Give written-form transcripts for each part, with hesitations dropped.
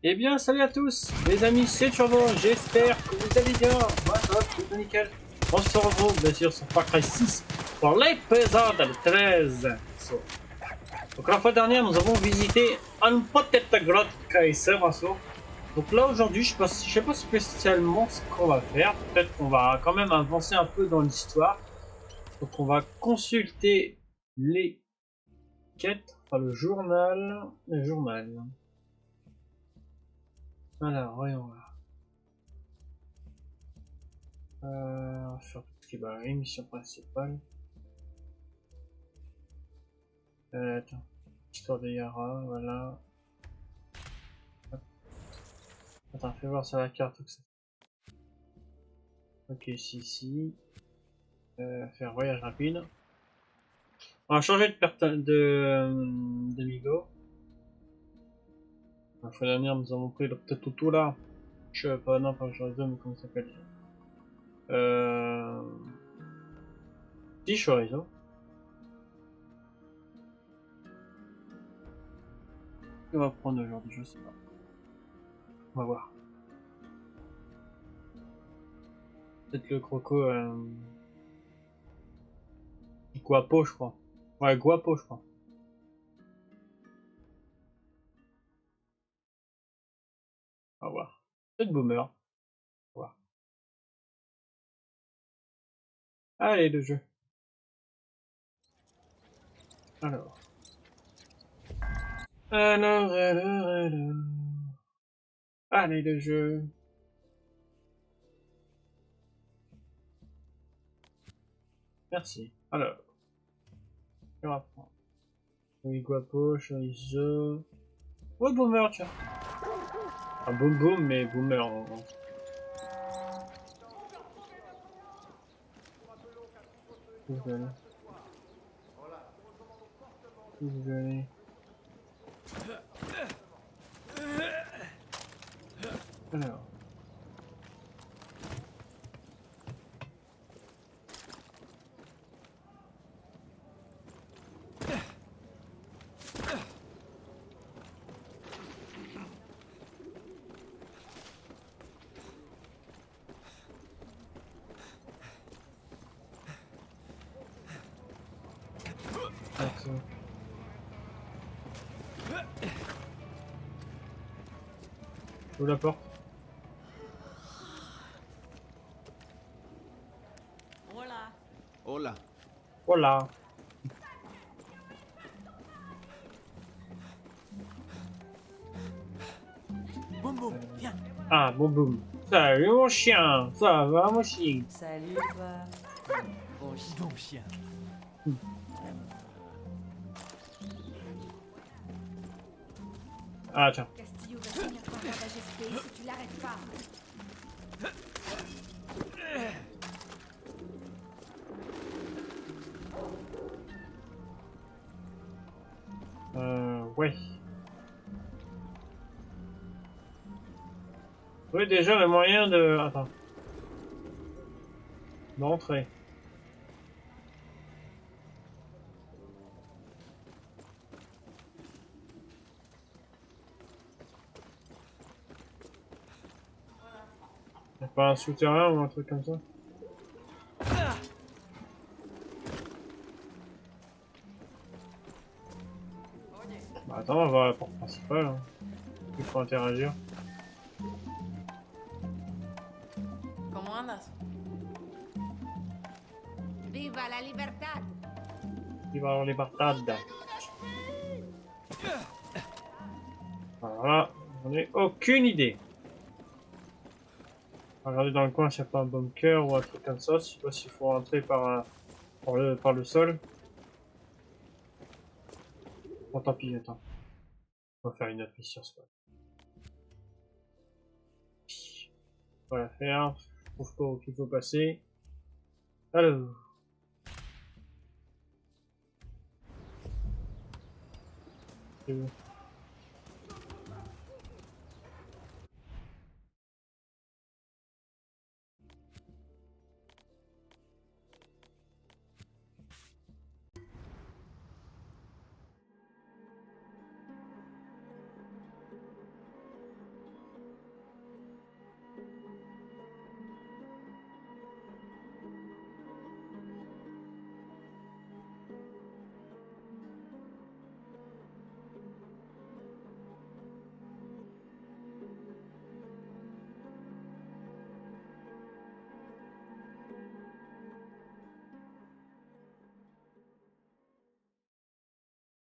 Eh bien, salut à tous, les amis, c'est Turbo, j'espère que vous allez bien. Moi, ça va, tout nickel. On se retrouve, bien sûr, sur Far Cry 6 pour l'épisode 13. Donc, la fois dernière, nous avons visité un petite grotte Kaiser. Donc là, aujourd'hui, je sais pas spécialement ce qu'on va faire. Peut-être qu'on va quand même avancer un peu dans l'histoire. Donc, on va consulter les quêtes, enfin le journal. Le journal. Alors, voyons voir. Sur tout ce qui est bah, émission principale. Attends. Histoire de Yara, voilà. Hop. Attends, fais voir sur la carte où que ça. Ok, si. Faire voyage rapide. On va changer d'amigo. La fois dernière, nous avons pris le petit toutou là. Je sais pas, non, pas Chorizo, mais comment ça s'appelle déjà. Si, Chorizo. On va prendre aujourd'hui, je sais pas. On va voir. Peut-être le croco. Guapo, je crois. Ouais, Guapo, je crois. On va voir. Peut-être Boomer. On va voir. Allez, le jeu. Alors. Alors. Allez, le jeu. Merci. Alors. Je vais reprendre. Oui, Guapo, Chorizo. Ouais, Boomer, tiens. Un boom boom, mais Boomer en. Où vous allez? Où vous allez? Alors. Merci. Ouvre la porte. Hola. Hola. Voilà. Boum boum, viens. Ah, boum boum. Salut mon chien. Ça va mon chien. Salut toi. Bon chien. Bon chien. Ah, tiens. Castillo va finir par ravager ce pays si tu l'arrêtes pas. Ouais. Oui, déjà le moyen de. Attends. D'entrer. Y'a pas un souterrain ou un truc comme ça? Bah attends, on va voir la porte principale. Hein. Il faut interagir. ¿Cómo andas? Viva la libertad! Il va avoir les bartades. Voilà, j'en ai aucune idée. On va regarder dans le coin s'il n'y a pas un bunker ou un truc comme ça. Je sais pas s'il faut rentrer par le sol. Bon, tant pis, attends. On va faire une autre mission, c'est pas grave. On va la faire. Je trouve pas où il faut passer. Alors. C'est où?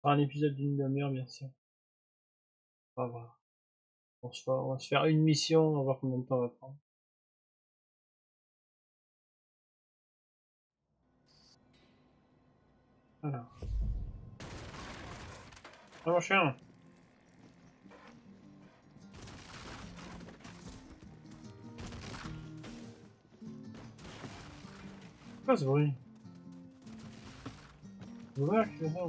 Un épisode d'une demi-heure, bien sûr. On va voir. On va se faire une mission, on va voir combien de temps on va prendre. Alors. Ah mon chien. Quoi ce bruit? C'est vrai que c'est ça.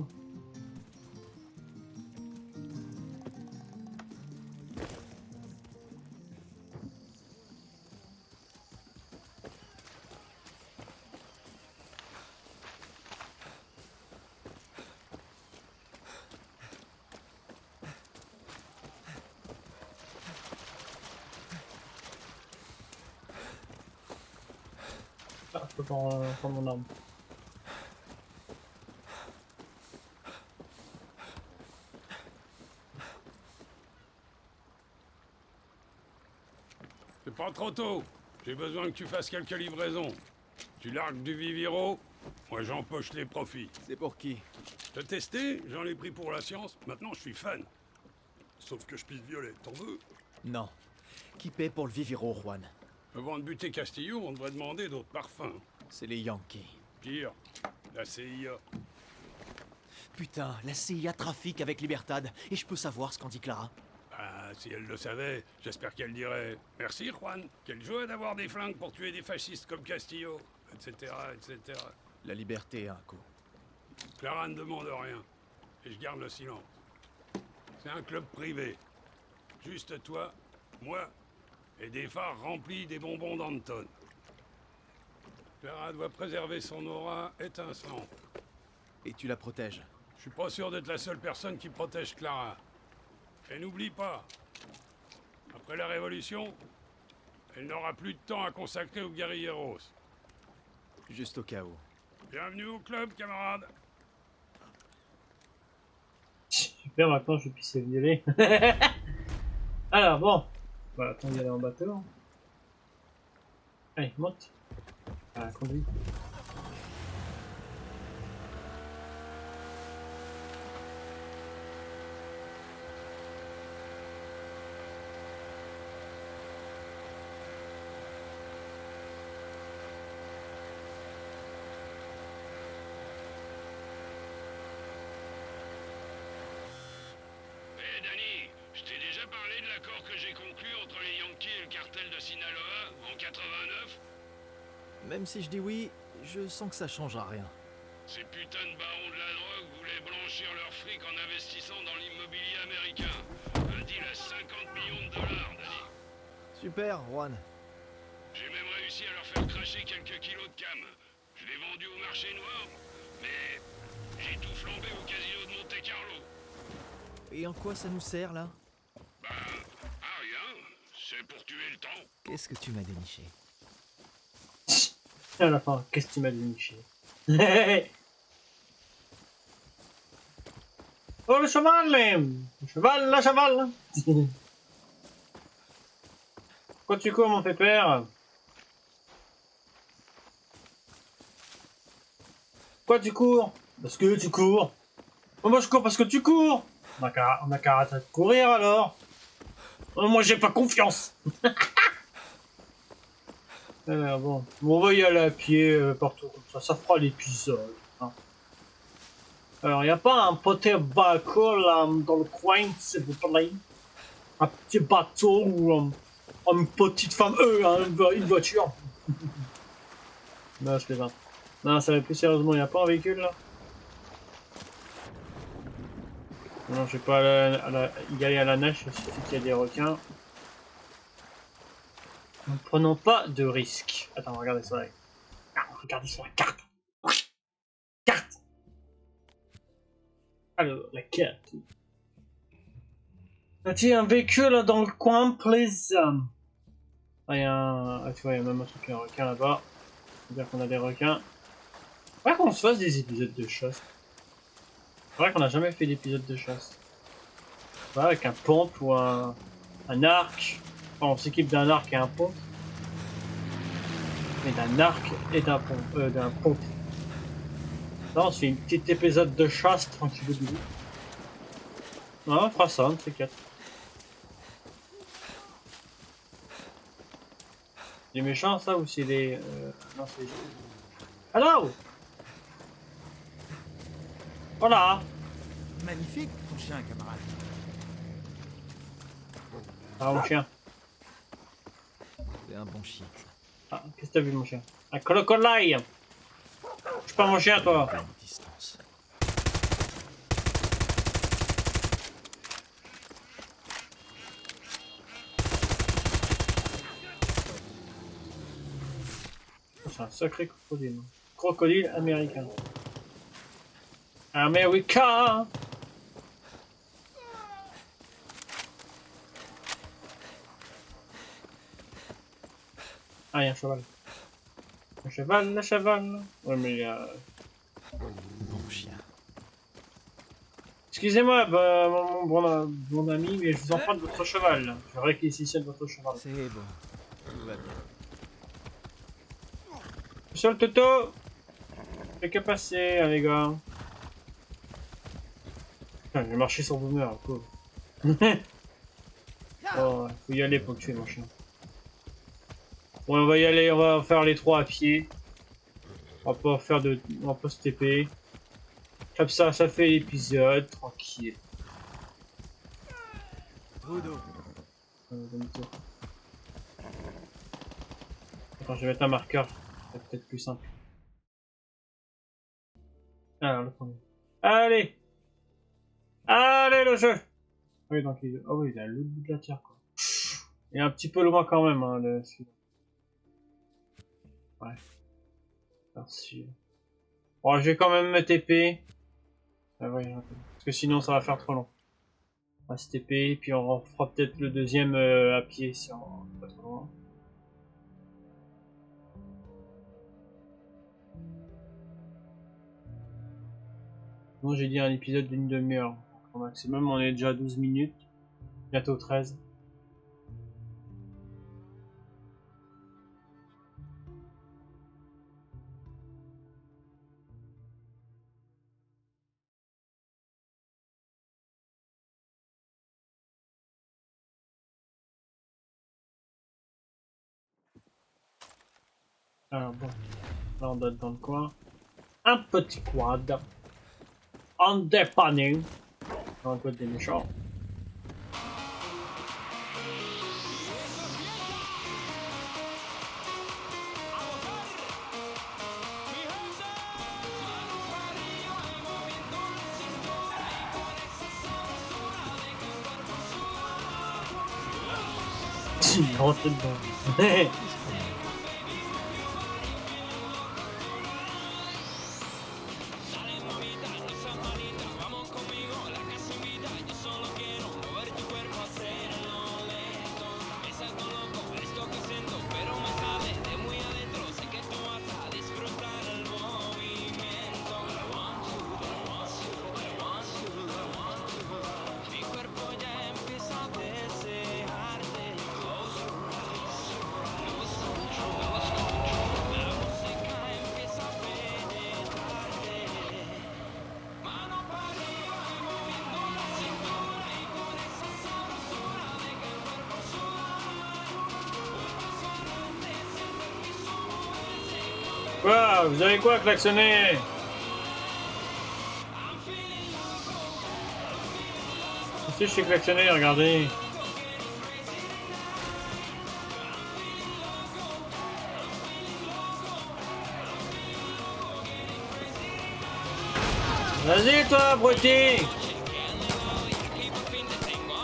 Ah, je peux pas prendre mon arme. C'est pas trop tôt. J'ai besoin que tu fasses quelques livraisons. Tu largues du Viviro, moi j'empoche les profits. C'est pour qui? T'as testé? J'en ai pris pour la science. Maintenant je suis fan. Sauf que je pisse violet. T'en veux? Non. Qui paie pour le Viviro, Juan? Avant de buter Castillo, on devrait demander d'autres parfums. C'est les Yankees. Pire, la CIA. Putain, la CIA trafique avec Libertad, et je peux savoir ce qu'en dit Clara. Ah, si elle le savait, j'espère qu'elle dirait « Merci Juan, quelle joie d'avoir des flingues pour tuer des fascistes comme Castillo, etc. etc. » La liberté a un coup. Clara ne demande rien, et je garde le silence. C'est un club privé. Juste toi, moi, et des phares remplis des bonbons d'Anton. Clara doit préserver son aura étincelante. Et tu la protèges. Je suis pas sûr d'être la seule personne qui protège Clara. Et n'oublie pas, après la Révolution, elle n'aura plus de temps à consacrer aux guerrilleros. Juste au cas où. Bienvenue au club, camarade. Super, maintenant je vais pisser violet. Alors bon, voilà, attends d'y aller en bateau. Allez, monte. Ah, conduis. Hé Danny, je t'ai déjà parlé de l'accord que j'ai conclu entre les Yankees et le cartel de Sinaloa en 89. Même si je dis oui, je sens que ça changera rien. Ces putains de barons de la drogue voulaient blanchir leur fric en investissant dans l'immobilier américain. Un deal à 50 millions de dollars, Danny. Super, Juan. J'ai même réussi à leur faire cracher quelques kilos de cam. Je l'ai vendu au marché noir, mais j'ai tout flambé au casino de Monte Carlo. Et en quoi ça nous sert, là? Bah, ah rien, c'est pour tuer le temps. Qu'est-ce que tu m'as déniché? À la fin, qu'est-ce que tu m'as déniché? Oh le cheval! Le cheval, la cheval! Pourquoi tu cours mon pépère? Pourquoi tu cours? Parce que tu cours. Oh, moi je cours parce que tu cours. On a qu'à arrêter de courir alors. Oh, moi j'ai pas confiance. Alors bon, on va y aller à pied partout comme ça fera l'épisode. Hein. Alors y a pas un petit bateau là dans le coin s'il vous plaît? Un petit bateau ou une petite femme, une voiture. Non je plaisante. Non ça va plus sérieusement, y a pas un véhicule là? Non, je vais pas y aller à la nage, il suffit qu'il y a des requins. Ne prenons pas de risques. Attends, regardez ça. Regardez sur la carte. Carte. Alors, la carte. As-tu un véhicule là dans le coin, please? Ah, y a un... Ah, tu vois, il y a même un truc, un requin là-bas. C'est-à-dire qu'on a des requins. Faudrait qu'on se fasse des épisodes de chasse. C'est vrai qu'on n'a jamais fait d'épisode de chasse. Ouais, avec un pompe ou un arc. Enfin, on s'équipe d'un arc et un pompe. Mais d'un arc et d'un pompe. Là, on se fait une petite épisode de chasse tranquille. Non, on fera ça, on fait 4. Les méchants, ça, ou c'est les... Non, c'est les gens. Hello! Voilà! Magnifique, ton chien, camarade. Ah, mon chien. C'est un bon chien, ça. Ah, qu'est-ce que t'as vu, mon chien? Un crocodile! Je suis pas mon chien, toi! Bonne distance. C'est un sacré crocodile. Crocodile américain. America! Ah, il y a un cheval. Un cheval, le cheval. Ouais, mais il y a... Bon chien. Excusez-moi, bah, mon ami, mais je vous emprunte votre cheval. Là. Je réquisitionne votre cheval. C'est bon. Tout va bien. Monsieur le Toto! Fait que passer, hein, les gars. Putain, j'ai marché sur Boomer, pauvre. Oh, faut y aller pour tuer mon chien. Bon, on va y aller, on va faire les 3 à pied. On va pas faire de... On va pas se TP. Comme ça fait l'épisode, tranquille. Trou d'eau. Demi-tour. Attends, je vais mettre un marqueur. C'est peut-être plus simple. Alors, le premier. Allez! Allez, le jeu! Oui, donc il... Oh oui, il est à l'autre bout de la terre, quoi. Il est un petit peu loin quand même, hein, le... Ouais. Merci. Bon, je vais quand même me TP. Ah ouais, parce que sinon ça va faire trop long. On va se TP, puis on fera peut-être le deuxième à pied si on pas trop loin. Bon, j'ai dit un épisode d'une demi-heure. Au maximum, on est déjà à 12 minutes. Bientôt 13. Alors bon, là on doit être dans le coin. Un petit quad. En dépanning. Dans le code des méchants. Il rentre dedans. Quoi? Vous avez quoi klaxonner? Si je suis klaxonné, regardez. Vas-y toi, abruti!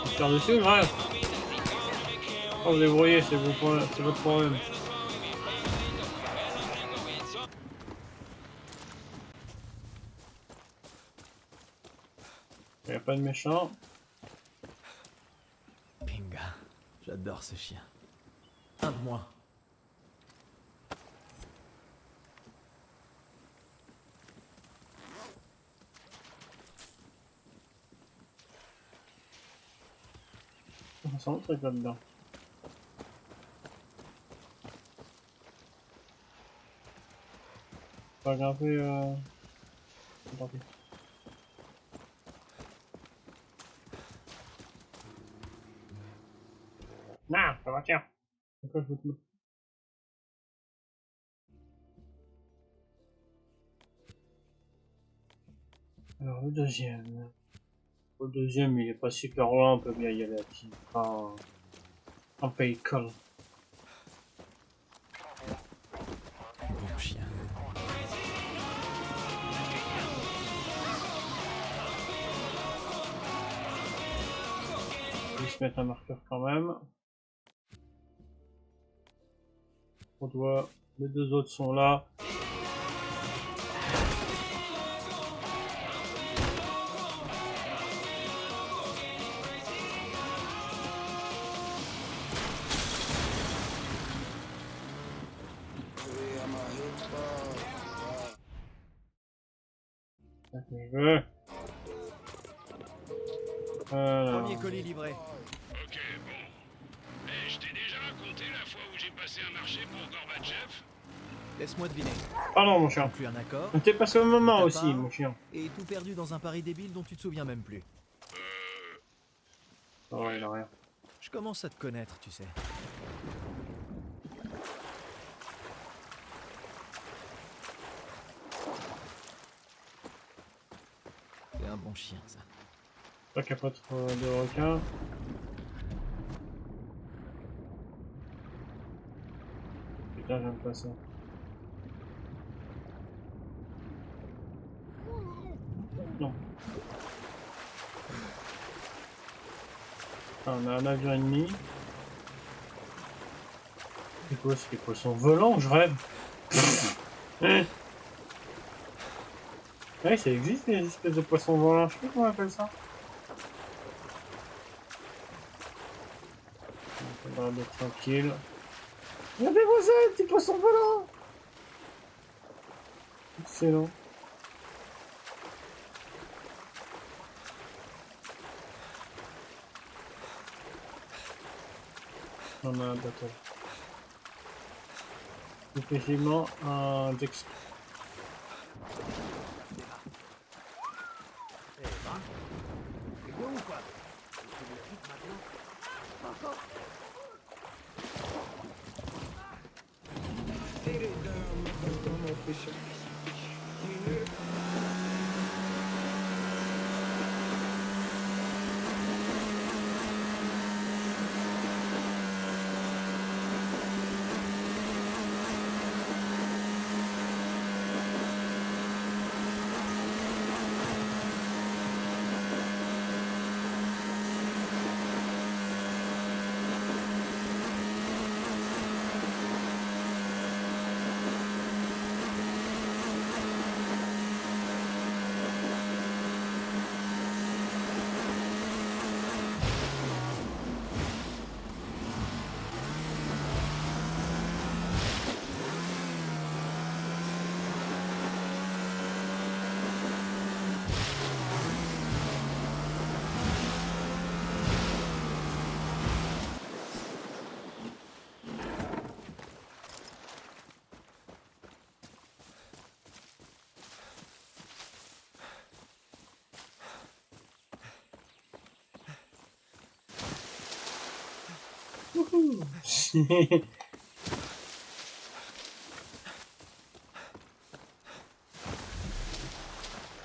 Je tire dessus, ouais. Oh, vous débrouillez, c'est votre problème. Il n'y a pas de méchant. Pinga. J'adore ce chien. Un de moins. On sent le truc là-dedans. Pas grimper tant pis. Non, ça va, tiens. Pourquoi je veux te mettre? Alors, le deuxième. Le deuxième, il est pas super loin, on peut bien y aller à pied. Enfin, un véhicule. Bon chien. Je vais se mettre un marqueur quand même. On doit... Les deux autres sont là. Voilà. Premier colis livré. Ok, bon. Eh, je t'ai déjà raconté la fois où j'ai passé un marché pour Gorbatchev? Laisse-moi deviner. Pardon, mon chien. Conclu un accord T'es passé au moment Ta aussi, part. mon chien. et tout perdu dans un pari débile dont tu te souviens même plus. Oh, il a rien. Je commence à te connaître, tu sais. C'est un bon chien, ça. Pas qu'il n'y a pas trop de requins. Putain, j'aime pas ça. Non. Ah, on a un avion ennemi. C'est quoi, c'est des poissons volants, je rêve. Ouais, ça existe les espèces de poissons volants, je sais pas comment on appelle ça. On va être tranquille. Regardez-moi ça, les petits poissons volants. Excellent. On a un bateau. Effectivement, un jet ski.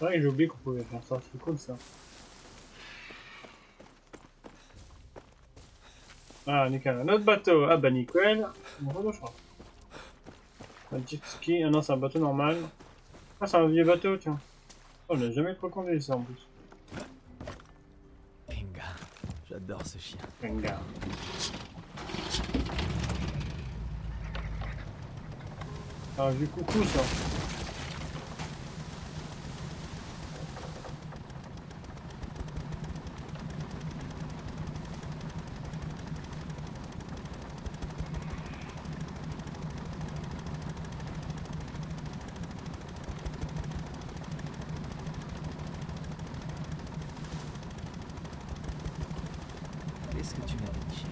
Ouais, j'ai oublié qu'on pouvait faire ça, c'est cool ça. Ah, nickel, un autre bateau. Ah bah nickel. On va le faire. Un jet ski, ah non, c'est un bateau normal. Ah, c'est un vieux bateau, tiens. Oh, on n'a jamais trop conduit ça en plus. Pinga. J'adore ce chien. Regarde. Ah, vieux coucou ça. Qu'est-ce que tu m'as dit?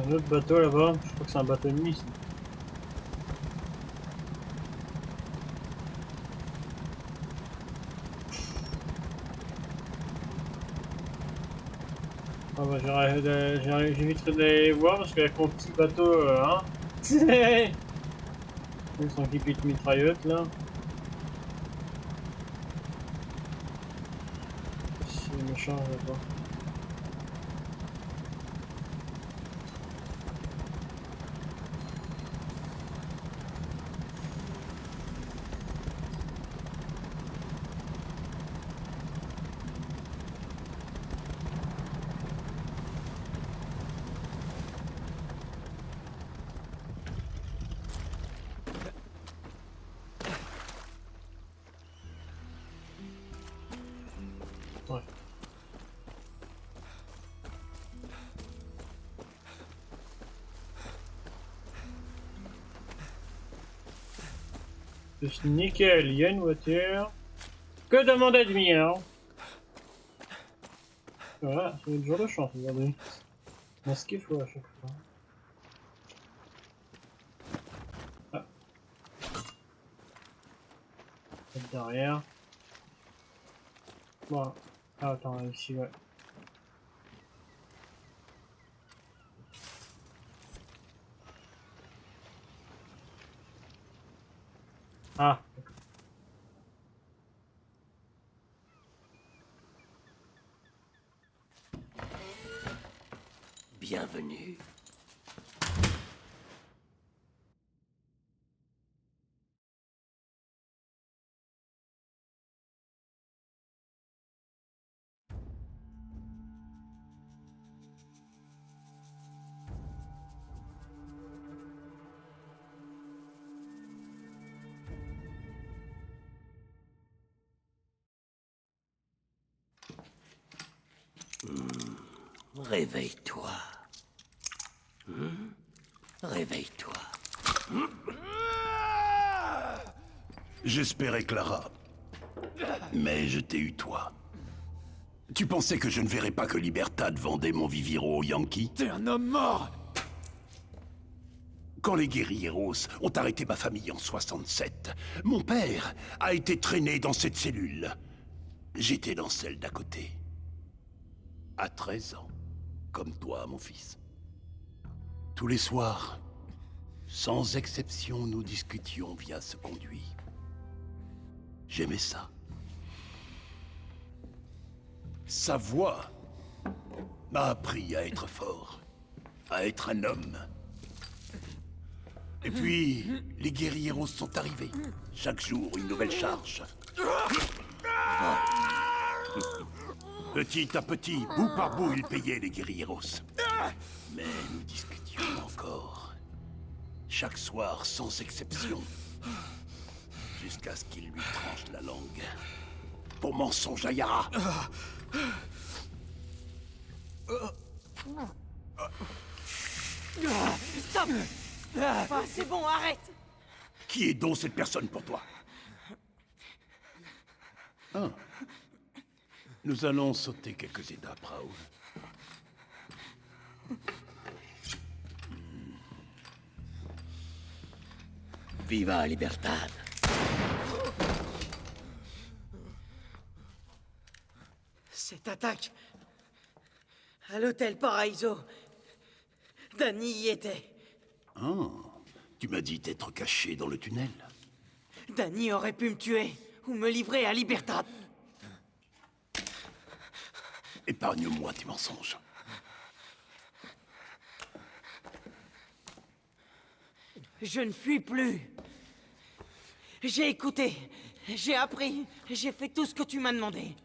Un autre bateau là-bas, je crois que c'est un bateau ennemi. Ça. Ah bah j'éviterai de les voir parce qu'avec mon petit bateau, hein. Ils sont équipés de mitraillettes là. C'est méchant là-bas. Ouais. C'est nickel, il y a une voiture. Que demander de mieux? Voilà, c'est le jour de chance aujourd'hui. Mais ce qu'il faut à chaque fois. Ah. Peut-être derrière. Bon. Ah, attends, ici, ouais. Ah. Bienvenue. Réveille-toi. Réveille-toi. J'espérais Clara. Mais je t'ai eu toi. Tu pensais que je ne verrais pas que Libertad vendait mon Viviro aux Yankees? T'es un homme mort! Quand les guerrilleros ont arrêté ma famille en 67, mon père a été traîné dans cette cellule. J'étais dans celle d'à côté. À 13 ans. Comme toi, mon fils. Tous les soirs, sans exception, nous discutions via ce conduit. J'aimais ça. Sa voix m'a appris à être fort, à être un homme. Et puis, les guerrilleros sont arrivés. Chaque jour, une nouvelle charge. Petit à petit, bout par bout, ils payaient les guerrilleros. Mais nous discutions encore. Chaque soir, sans exception. Jusqu'à ce qu'il lui tranche la langue. Pour mensonge à Yara. Stop! Ah, c'est bon, arrête! Qui est donc cette personne pour toi? Ah. Nous allons sauter quelques étapes, Raoul. Viva Libertad. Cette attaque à l'hôtel Paraíso, Danny y était. Ah, tu m'as dit d'être caché dans le tunnel. Danny aurait pu me tuer ou me livrer à Libertad. Épargne-moi tes mensonges. Je ne fuis plus. J'ai écouté, j'ai appris, j'ai fait tout ce que tu m'as demandé.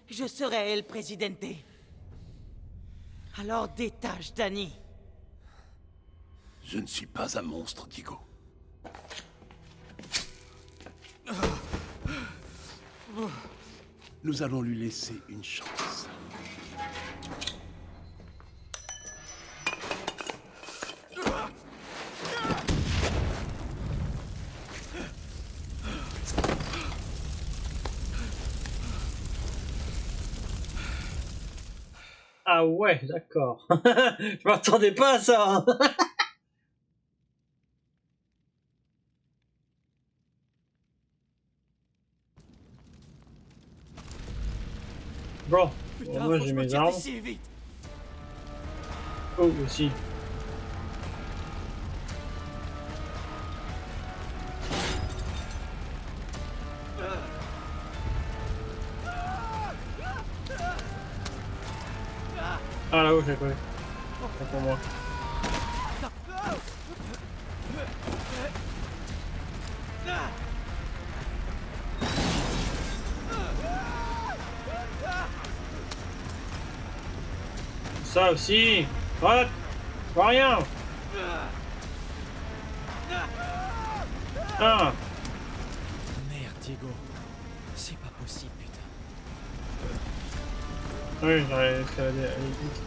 Je serai El Presidente. Alors détache Danny. Je ne suis pas un monstre, Diego. Nous allons lui laisser une chance. Ah ouais, d'accord. Je m'attendais pas à ça. Hein. Bon, Putain, moi faut que j'ai je me mes tire armes. d'ici, vite. Oh, aussi. Ah là-haut, je l'ai pas vu. C'est pour moi. Ça aussi. What? Je vois rien. Ah. Merde, Diego. C'est pas possible, putain. Oui, j'aurais escaladé. Allez, vite.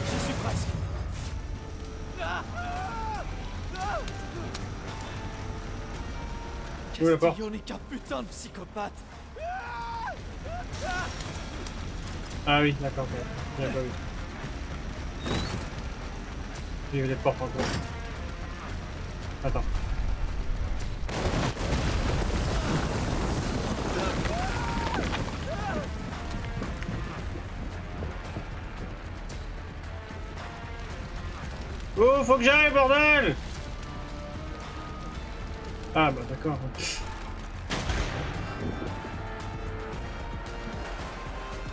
J'y suis presque. Où la porte? Castillo n'est qu'un putain de psychopathe. Ah oui, d'accord. J'ai pas vu. J'ai vu les portes encore. Attends. Oh, faut que j'aille, bordel! Ah bah d'accord.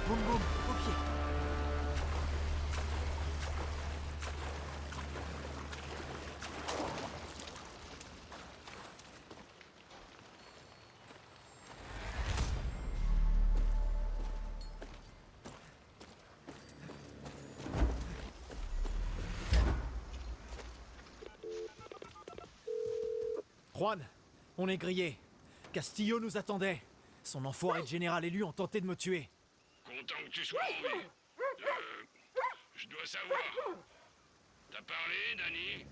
Boum boum, au pied. Juan, on est grillé. Castillo nous attendait. Son enfoiré de général élu ont tenté de me tuer. Content que tu sois en vie. Je dois savoir. T'as parlé, Danny?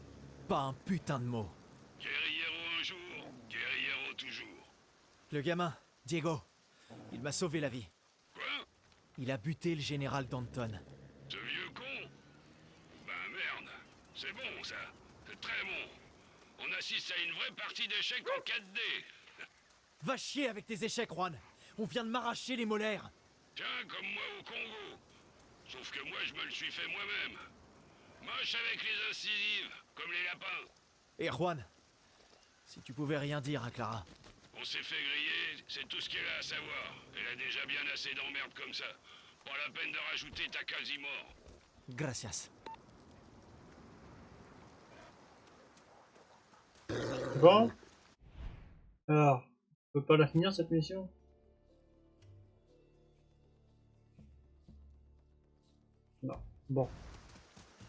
Pas un putain de mot. Guerriero un jour, guerriero toujours. Le gamin, Diego, il m'a sauvé la vie. Quoi? Il a buté le général Danton. Ce vieux con? Ben merde. C'est bon, ça. C'est très bon. On assiste à une vraie partie d'échecs en 4D. Va chier avec tes échecs, Juan. On vient de m'arracher les molaires. Tiens, comme moi au Congo. Sauf que moi, je me le suis fait moi-même. Moche avec les incisives, comme les lapins. Et Juan, si tu pouvais rien dire à Clara. On s'est fait griller, c'est tout ce qu'elle a à savoir. Elle a déjà bien assez d'emmerdes comme ça. Pas la peine de rajouter ta quasi mort. Gracias. Bon. Alors, on peut pas la finir cette mission? Non. Bon. De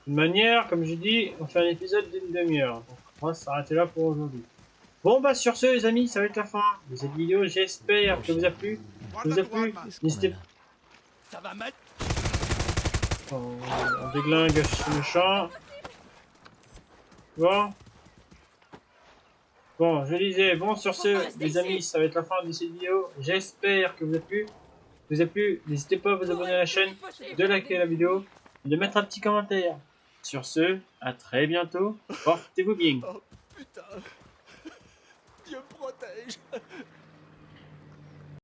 toute manière, comme j'ai dit, on fait un épisode d'une demi-heure. Donc on va s'arrêter là pour aujourd'hui. Bon bah sur ce les amis, ça va être la fin de cette vidéo. J'espère que vous a plu. Si vous a plu, n'hésitez pas. Ça va mal. On déglingue ce méchant. Bon. Bon, je disais, bon sur ce, les amis, ça va être la fin de cette vidéo. J'espère que vous a plu. Si vous a plu, n'hésitez pas à vous abonner à la chaîne, de liker la vidéo, et de mettre un petit commentaire. Sur ce, à très bientôt. Portez-vous bien. Oh putain. Dieu protège.